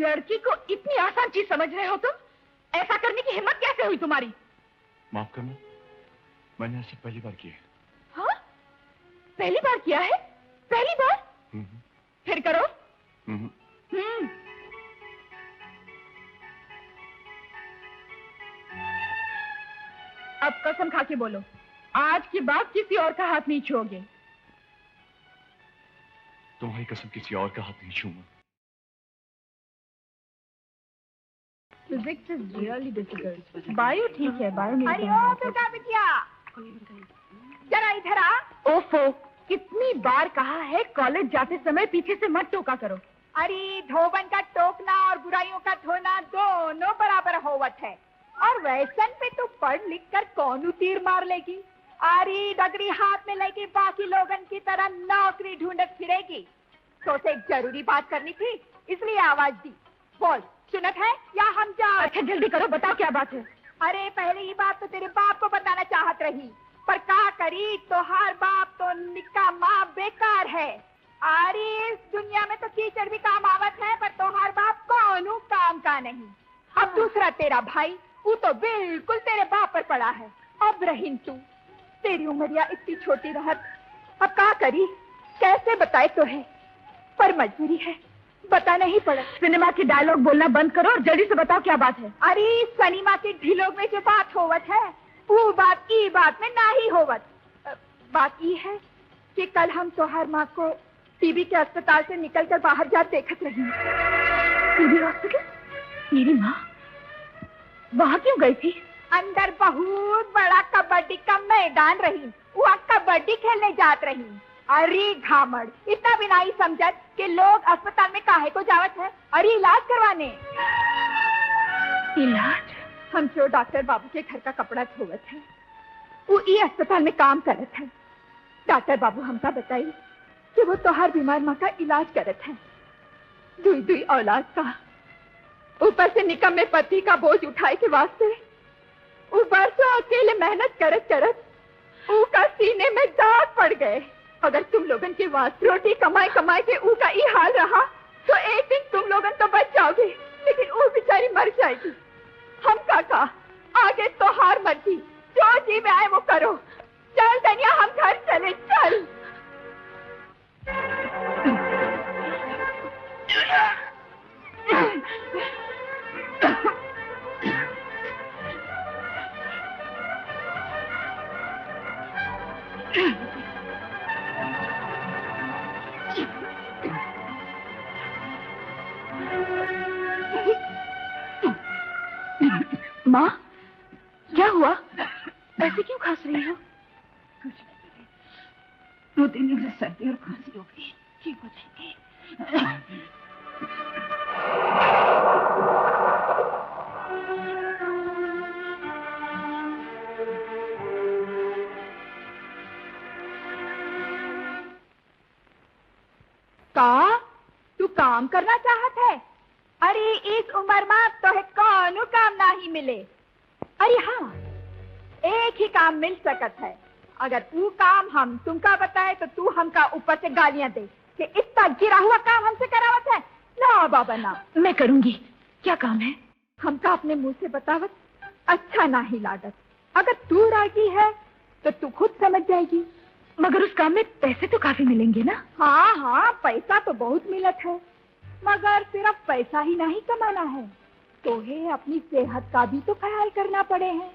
लड़की को इतनी आसान चीज समझ रहे हो तुम? ऐसा करने की हिम्मत कैसे हुई तुम्हारी? माफ करना, मैंने ऐसा पहली बार किया है। हाँ? पहली बार किया है? पहली बार? फिर करो। अब कसम खा के बोलो, आज के बाद किसी और का हाथ नहीं छूओगे। तुम्हारी कसम किसी और का हाथ नहीं छूऊंगा। Physics is really difficult. Bio ठीक है, बायो नहीं। अरे ओ दुर्गा बिटिया, जरा इधर आ। ओफो, कितनी बार कहा है कॉलेज जाते समय पीछे से मत टोका करो। अरे धोबन का टोकना और बुराइयों का धोना दोनों बराबर होवत है। और वैसन पे तो पढ़ लिख कर कौन तीर मार लेगी? अरे डगरी हाथ में लेके बाकी लोगन की तरह नौकरी ढूंढत फिरेगी। तो से एक जरूरी बात करनी थी, इसलिए आवाज दी। बोल, सुनत है या हम जा? अच्छा जल्दी करो, बताओ क्या बात है। अरे पहले ही बात तो तेरे बाप को बताना चाहत रही, पर क्या करी, तोहार बाप तो निकामा बेकार है। अरे इस दुनिया में तो कीचड़ भी काम आवत है, पर तोहार बाप कौनू काम का नहीं। अब दूसरा तेरा भाई, वो तो बिल्कुल तेरे बाप पर पड़ा है। अब रहीन तू, तेरी उमरिया इतनी छोटी रहत, अब क्या करी, कैसे बताए तो है, पर मजबूरी है, बताना ही पड़ा। सिनेमा की डायलॉग बोलना बंद करो और जल्दी से बताओ क्या बात है। अरे सिनेमा के ढिलोग में जो बात होवत है, वो बात की बात में ना ही होवत। बात ये है कि कल हम तोहार माँ को टीबी के अस्पताल से निकलकर बाहर जा देखत रही। TB hospital? मेरी माँ वहाँ क्यों गई थी? अंदर बहुत बड़ा कबड्डी का मैदान रही, वहाँ कबड्डी खेलने जात रही। अरे घामड़, इतना भी नहीं समझत कि लोग अस्पताल में काहे को जावत है? अरे इलाज करवाने। इलाज? हम जो डॉक्टर बाबू के घर का कपड़ा धोवत है, वो ये अस्पताल में काम करत है। डॉक्टर बाबू हमका बताई कि वो तोहार बीमार माँ का इलाज करत है। दुई दुई औलाद का, ऊपर से निकम्मे पति का बोझ उठाए के वास्ते ऊपर से अकेले मेहनत करत करत ऊका सीने में दाग पड़ गए। अगर तुम लोगन के वास्ते रोटी कमाए कमाए के ऊका ये हाल रहा, तो एक दिन तुम लोगन तो बच जाओगे, लेकिन वो बेचारी मर जाएगी। हम काका आगे तो हार मर्जी, जो जी में आए वो करो। चल धनिया, हम घर चले, चल। माँ, क्या हुआ? ऐसे क्यों खांस रही हो? कुछ नहीं, 2 दिन से सर्दी और खांसी हो गई, ठीक हो जाएंगे। का तू काम करना चाहत है? अरे इस उम्र में तो है कौनो काम ना ही मिले। अरे हाँ, एक ही काम मिल सकत है। अगर वो काम हम तुमका बताए तो तू हमका ऊपर से गालियां दे कि इतना गिरा हुआ काम हमसे करावत है। ना बाबा ना, मैं करूंगी। क्या काम है? हमका अपने मुंह से बतावत अच्छा ना ही लागत। अगर तू राजी है तो तू खुद समझ जाएगी। मगर उस काम में पैसे तो काफी मिलेंगे ना? हाँ हाँ, पैसा तो बहुत मिलत है, मगर सिर्फ पैसा ही नहीं कमाना है, तोहे अपनी सेहत का भी तो ख्याल करना पड़े है।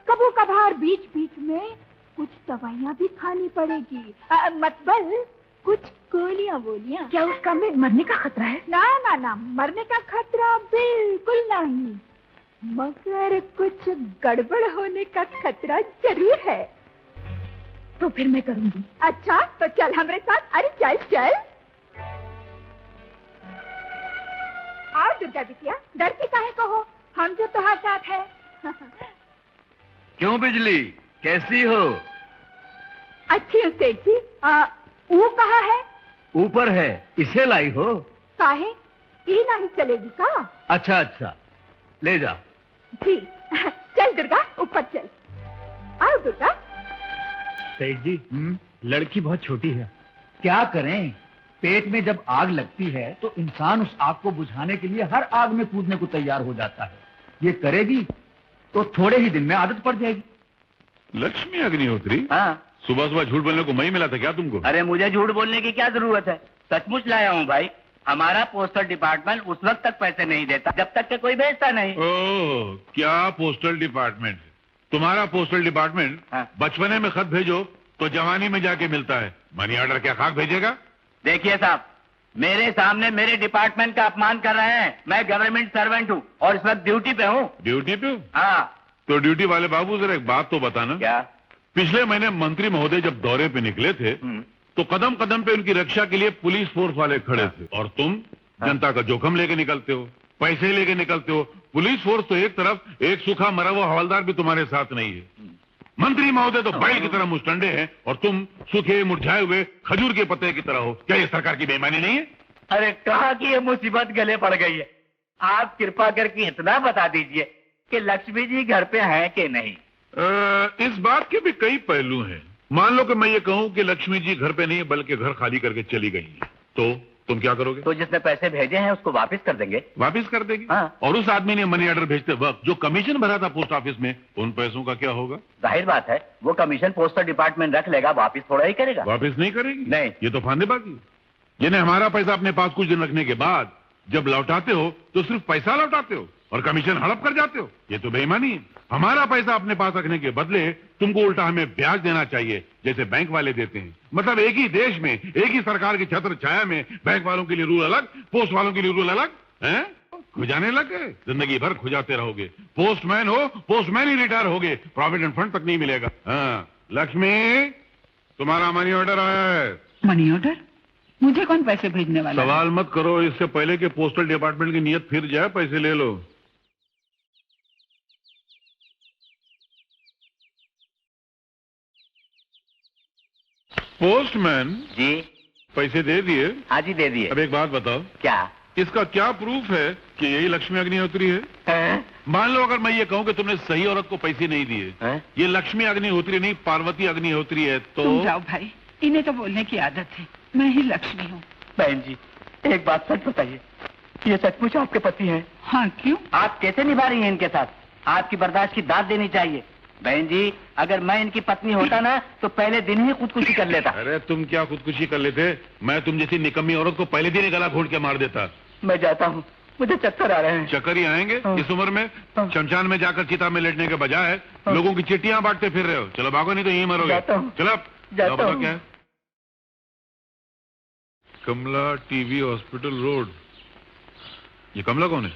कबू कभार बीच बीच में कुछ दवाइयाँ भी खानी पड़ेगी, मतलब कुछ गोलियाँ वोलियाँ। क्या उस काम में मरने का खतरा है? ना ना ना, मरने का खतरा बिल्कुल नहीं, मगर कुछ गड़बड़ होने का खतरा जरूर है। तो फिर मैं करूंगी। अच्छा तो चल हमरे साथ। अरे चल चल। आओ दुर्गा बिटिया, डरती काहे को हो, हम जो तुम्हारे साथ है। क्यों बिजली, कैसी हो? अच्छी हूँ सेठ जी। वो कहाँ है? ऊपर है, इसे लाई हो? काहे, ये नहीं चलेगी का? अच्छा अच्छा, ले जा। जी चल दुर्गा, ऊपर चल। आओ दुर्गा। सेठ जी, लड़की बहुत छोटी है, क्या करें? पेट में जब आग लगती है तो इंसान उस आग को बुझाने के लिए हर आग में कूदने को तैयार हो जाता है। ये करेगी तो थोड़े ही दिन में आदत पड़ जाएगी। लक्ष्मी अग्निहोत्री? हाँ। सुबह सुबह झूठ बोलने को मैं ही मिला था क्या तुमको? अरे मुझे झूठ बोलने की क्या जरूरत है, सचमुच लाया हूँ भाई। हमारा पोस्टल डिपार्टमेंट उस वक्त तक पैसे नहीं देता जब तक के कोई भेजता नहीं। ओह, क्या पोस्टल डिपार्टमेंट? तुम्हारा पोस्टल डिपार्टमेंट हाँ। बचपने में खत भेजो तो जवानी में जाके मिलता है। मनी ऑर्डर क्या खाक भेजेगा? देखिए साहब, मेरे सामने मेरे डिपार्टमेंट का अपमान कर रहे हैं। मैं गवर्नमेंट सर्वेंट हूँ और इस वक्त ड्यूटी पे हूँ। ड्यूटी पे? हाँ। तो ड्यूटी वाले बाबू जरा एक बात तो बताना। क्या? पिछले महीने मंत्री महोदय जब दौरे पे निकले थे तो कदम कदम पे उनकी रक्षा के लिए पुलिस फोर्स वाले खड़े थे और तुम जनता का जोखम लेके निकलते हो, पैसे लेके निकलते हो। पुलिस फोर्स तो एक तरफ, एक सूखा मरा हुआ हवलदार भी तुम्हारे साथ नहीं है। मंत्री महोदय तो बैल की तरह मुस्टंडे हैं और तुम सूखे मुरझाए हुए खजूर के पत्ते की तरह हो। क्या ये सरकार की बेईमानी नहीं है? अरे कहा कि ये मुसीबत गले पड़ गई है। आप कृपा करके इतना बता दीजिए कि लक्ष्मी जी घर पे हैं कि नहीं। इस बात के भी कई पहलू हैं। मान लो कि मैं ये कहूं कि लक्ष्मी जी घर पे नहीं बल्कि घर खाली करके चली गई है, तो तुम क्या करोगे? तो जिसने पैसे भेजे हैं उसको वापस कर देंगे। वापस कर देगी? हाँ। और उस आदमी ने मनी ऑर्डर भेजते वक्त जो कमीशन भरा था पोस्ट ऑफिस में, उन पैसों का क्या होगा? जाहिर बात है वो कमीशन पोस्टल डिपार्टमेंट रख लेगा, वापस थोड़ा ही करेगा। वापस नहीं करेगी? नहीं। ये तो फांदेबाजी। जिन्हें हमारा पैसा अपने पास कुछ दिन रखने के बाद जब लौटाते हो तो सिर्फ पैसा लौटाते हो और कमीशन हड़प कर जाते हो। ये तो बेईमानी है। हमारा पैसा अपने पास रखने के बदले तुमको उल्टा हमें ब्याज देना चाहिए जैसे बैंक वाले देते हैं। मतलब एक ही देश में, एक ही सरकार की छत्र छाया में बैंक वालों के लिए रूल अलग, पोस्ट वालों के लिए रूल अलग हैं? खुजाने लग गए, जिंदगी भर खुजाते रहोगे। पोस्टमैन हो, पोस्टमैन ही रिटायर होगे, प्रोविडेंट फंड तक नहीं मिलेगा। हाँ, लक्ष्मी तुम्हारा मनी ऑर्डर आया है। Money order? मुझे कौन पैसे भेजने वाला है? सवाल मत करो, इससे पहले कि पोस्टल डिपार्टमेंट की नीयत फिर जाए, पैसे ले लो। पोस्टमैन जी। पैसे दे दिए? हाँ जी दे दिए। अब एक बात बताओ, क्या? इसका क्या प्रूफ है कि यही लक्ष्मी अग्निहोत्री है? हैं? मान लो अगर मैं ये कहूं कि तुमने सही औरत को पैसे नहीं दिए, हैं? ये लक्ष्मी अग्निहोत्री नहीं पार्वती अग्निहोत्री है, तो? तुम जाओ भाई, इन्हें तो बोलने की आदत है। मैं ही लक्ष्मी हूँ। बहन जी एक बात सच बताइए, ये सचमुच आपके पति हैं? हाँ, क्यों? आप कैसे निभा रही हैं इनके साथ? आपकी बर्दाश्त की दाद देनी चाहिए। बहन जी अगर मैं इनकी पत्नी होता ना तो पहले दिन ही खुदकुशी कर लेता। अरे तुम क्या खुदकुशी कर लेते? मैं तुम जैसी निकम्मी औरत को पहले दिन गला घोट के मार देता। मैं जाता हूँ, मुझे चक्कर आ रहे हैं। चक्कर ही आएंगे हाँ। इस उम्र में? हाँ। शमशान में जाकर चिता में लेटने के बजाय हाँ। लोगों की चिट्ठियां बांटते फिर रहे हो। चलो भागो नहीं तो यहीं मरोगे। जाता हूँ। चलो जाता बताओ हूँ। क्या है? कमला टीवी हॉस्पिटल रोड। ये कमला कौन है?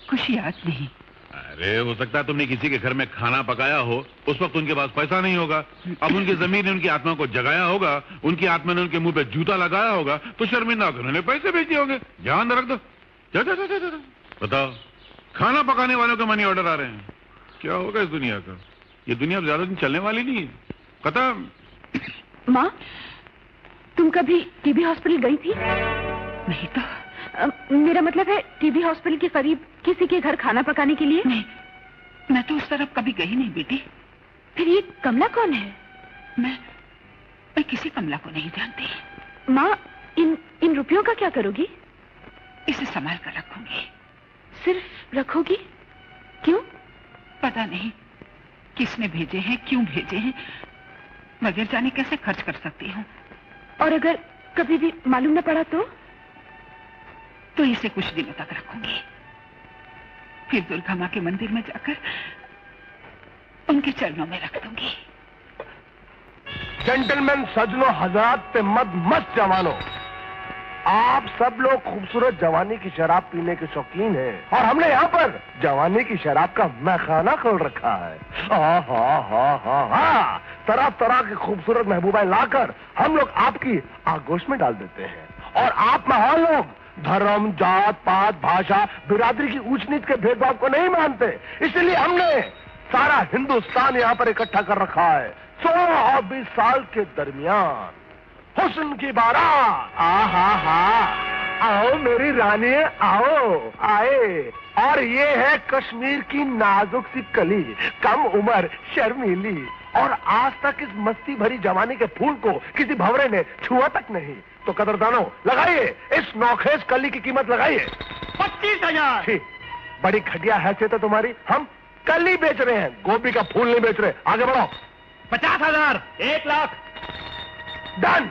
कुछ याद नहीं। अरे हो सकता है तुमने किसी के घर में खाना पकाया हो, उस वक्त उनके पास पैसा नहीं होगा। अब उनकी जमीन ने उनकी आत्मा को जगाया होगा, उनकी आत्मा ने उनके मुंह पे जूता लगाया होगा, तो शर्मिंदा होकर उन्होंने पैसे भेज दिए होंगे। ध्यान रख दो। जा, जा, जा, जा, जा। बताओ, खाना पकाने वालों के मनी ऑर्डर आ रहे हैं। क्या होगा इस दुनिया का? ये दुनिया अब ज्यादा दिन चलने वाली नहीं है, खत्म। माँ, तुम कभी टीबी हॉस्पिटल गई थी? नहीं तो। मेरा मतलब है टीबी हॉस्पिटल के करीब किसी के घर खाना पकाने के लिए? नहीं, मैं तो उस तरफ कभी गई नहीं बेटी। फिर ये कमला कौन है? मैं किसी कमला को नहीं जानती। माँ, इन रुपयों का क्या करोगी? इसे संभाल कर रखूंगी। सिर्फ रखोगी? क्यों? पता नहीं किसने भेजे हैं, क्यों भेजे हैं, बगैर जाने कैसे खर्च कर सकती हूँ। और अगर कभी भी मालूम न पड़ा तो इसे कुछ दिनों तक रखूंगी। फिर दुर्गा माँ के मंदिर में जाकर उनके चरणों में रख दूंगी। जेंटलमैन, सजनों, हजरात पे मत जवानों, आप सब लोग खूबसूरत जवानी की शराब पीने के शौकीन हैं और हमने यहाँ पर जवानी की शराब का मैखाना खोल रखा है। तरह तरह की खूबसूरत महबूबाएं लाकर हम लोग आपकी आगोश में डाल देते हैं और आप महान लोग धर्म, जात, पात, भाषा, बिरादरी की ऊंच नीच के भेदभाव को नहीं मानते। इसलिए हमने सारा हिंदुस्तान यहाँ पर इकट्ठा कर रखा है। 16 और 20 साल के दरमियान हुस्न की बारात। आओ मेरी रानी, आओ, आए। और ये है कश्मीर की नाजुक सी कली, कम उम्र, शर्मीली और आज तक इस मस्ती भरी जवानी के फूल को किसी भंवरे ने छुआ तक नहीं। तो कदरदानों लगाइए, इस नौखेज कली की कीमत लगाइए। 25,000। बड़ी घटिया हैसियत है तुम्हारी। हम कली बेच रहे हैं, गोभी का फूल नहीं बेच रहे। आगे बढ़ो। 50,000। 1 लाख। डन।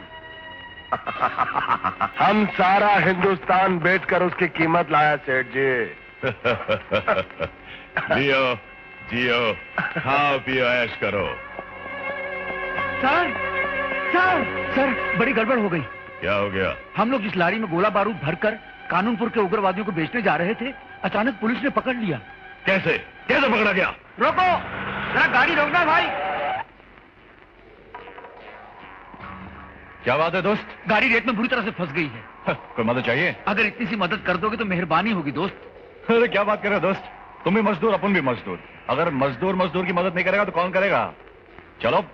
हम सारा हिंदुस्तान बेचकर उसकी कीमत लाया सेठ जी। जियो जियो, खाओ पियो ऐश करो। सर सर सर, बड़ी गड़बड़ हो गई। क्या हो गया? हम लोग इस लारी में गोला बारूद भरकर कानूनपुर के उग्रवादियों को बेचने जा रहे थे, अचानक पुलिस ने पकड़ लिया। कैसे कैसे पकड़ा गया? रोको, जरा गाड़ी रोकना भाई। क्या बात है दोस्त? गाड़ी रेत में बुरी तरह से फंस गई है। कोई मदद चाहिए? अगर इतनी सी मदद कर दोगे तो मेहरबानी होगी दोस्त। अरे क्या बात कर रहे हो दोस्त, तुम भी मजदूर अपन भी मजदूर। अगर मजदूर मजदूर की मदद नहीं करेगा तो कौन करेगा? चलो।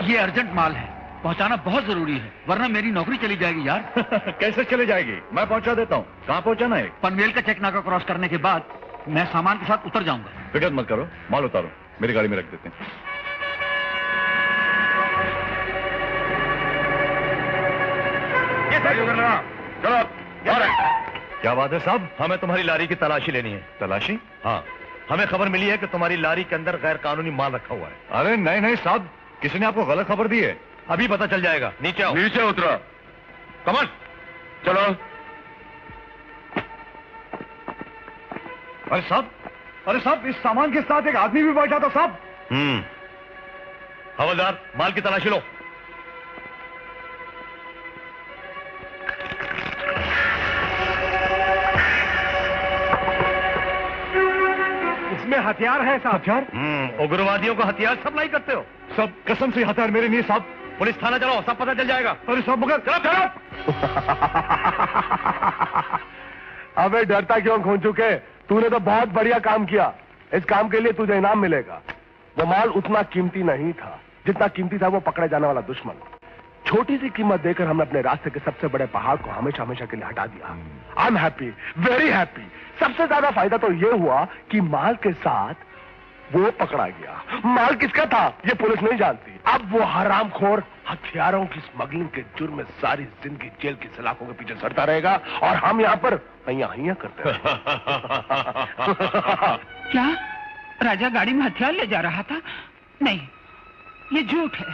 ये अर्जेंट माल है, पहुंचाना बहुत जरूरी है, वरना मेरी नौकरी चली जाएगी यार। कैसे चले जाएगी? मैं पहुंचा देता हूँ। कहाँ पहुंचाना है? पनवेल का चेक नाका क्रॉस करने के बाद मैं सामान के साथ उतर जाऊंगा। फिक्र मत करो, माल उतारो, मेरी गाड़ी में रख देते हैं। चलो। क्या बात है साहब? हमें तुम्हारी लारी की तलाशी लेनी है। तलाशी? हाँ, हमें खबर मिली है कि तुम्हारी लारी के अंदर गैर कानूनी माल रखा हुआ है। अरे नहीं नहीं साहब, किसी ने आपको गलत खबर दी है। अभी पता चल जाएगा। नीचे आओ। नीचे उतरो। कमन। चलो। अरे साहब, इस सामान के साथ एक आदमी भी बैठा था साहब। हवलदार, माल की तलाशी लो। इसमें हथियार है साहब। हथियार? उग्रवादियों को हथियार सप्लाई करते हो? सब कसम से हथियार मेरे नहीं साहब। पुलिस थाना चलो, सब पता चल जाएगा। अरे साहब मगर चलो। अबे डरता क्यों खून चुके? तूने तो बहुत बढ़िया काम किया। इस काम के लिए तुझे इनाम मिलेगा। वो माल उतना कीमती नहीं था जितना कीमती था वो पकड़े जाने वाला दुश्मन। छोटी सी कीमत देकर हमने अपने रास्ते के सबसे बड़े पहाड़ को हमेशा हमेशा के लिए हटा दिया। I am happy, very happy. सबसे ज्यादा फायदा तो ये हुआ कि माल के साथ वो पकड़ा गया। माल किसका था ये पुलिस नहीं जानती। अब वो हरामखोर हथियारों की स्मगलिंग के जुर्म में सारी जिंदगी जेल की सलाखों के पीछे सड़ता रहेगा और हम यहाँ पर हैया करते रहेंगे। क्या राजा गाड़ी में हथियार ले जा रहा था? नहीं, ये झूठ है।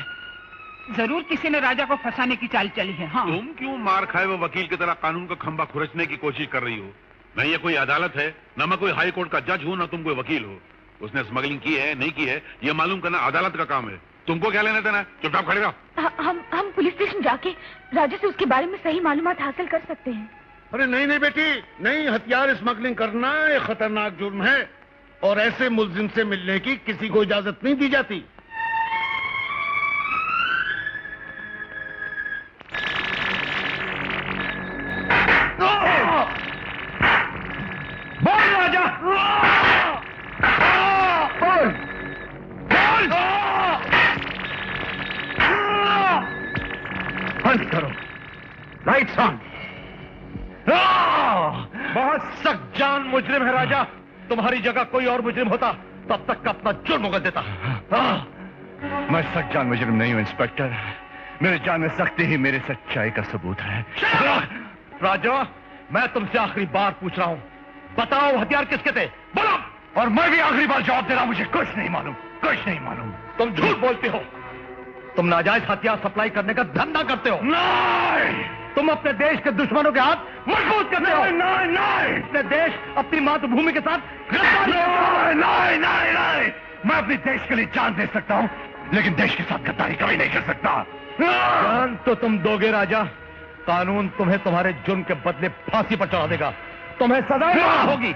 जरूर किसी ने राजा को फंसाने की चाल चली है। हाँ। तुम क्यों मार खाए वो वकील की तरह कानून का खंभा खुरचने की कोशिश कर रही हो? न ये कोई अदालत है, न मैं कोई हाई कोर्ट का जज हूं, न तुम कोई वकील हो। उसने स्मगलिंग की है नहीं की है ये मालूम करना अदालत का काम है। तुमको क्या लेना देना? चुपचाप खड़े रहो। हम पुलिस स्टेशन जाके राजा से उसके बारे में सही मालूमात हासिल कर सकते हैं। अरे नहीं बेटी, नहीं। हथियार स्मगलिंग करना एक खतरनाक जुर्म है और ऐसे मुलजिम से मिलने की किसी को इजाजत नहीं दी जाती। बोल राजा, बोल बोल। बंद करो, लाइट्स ऑन। बहुत सख्त जान मुजरिम है राजा। तुम्हारी जगह कोई और मुजरिम होता तब तक का अपना जुर्म मुगल देता। मैं सख्त जान मुजरिम नहीं हूं इंस्पेक्टर। मेरे जान में सख्ती ही मेरी सच्चाई का सबूत है। राजा, मैं तुमसे आखिरी बार पूछ रहा हूं, बताओ हथियार किसके थे? बोलो। और मैं भी आखिरी बार जवाब दे रहा हूं, मुझे कुछ नहीं मालूम, कुछ नहीं मालूम। तुम झूठ बोलते हो। तुम नाजायज हथियार सप्लाई करने का धंधा करते हो। नहीं, तुम अपने देश के दुश्मनों के हाथ मजबूत करते हो। नहीं नहीं, अपने देश, अपनी मातृभूमि के साथ नहीं, मैं अपने देश के लिए जान दे सकता हूं, लेकिन देश के साथ गद्दारी कभी नहीं कर सकता। जान तो तुम दोगे राजा। कानून तुम्हें तुम्हारे जुर्म के बदले फांसी पर चढ़ा देगा। तुम्हें सजा होगी।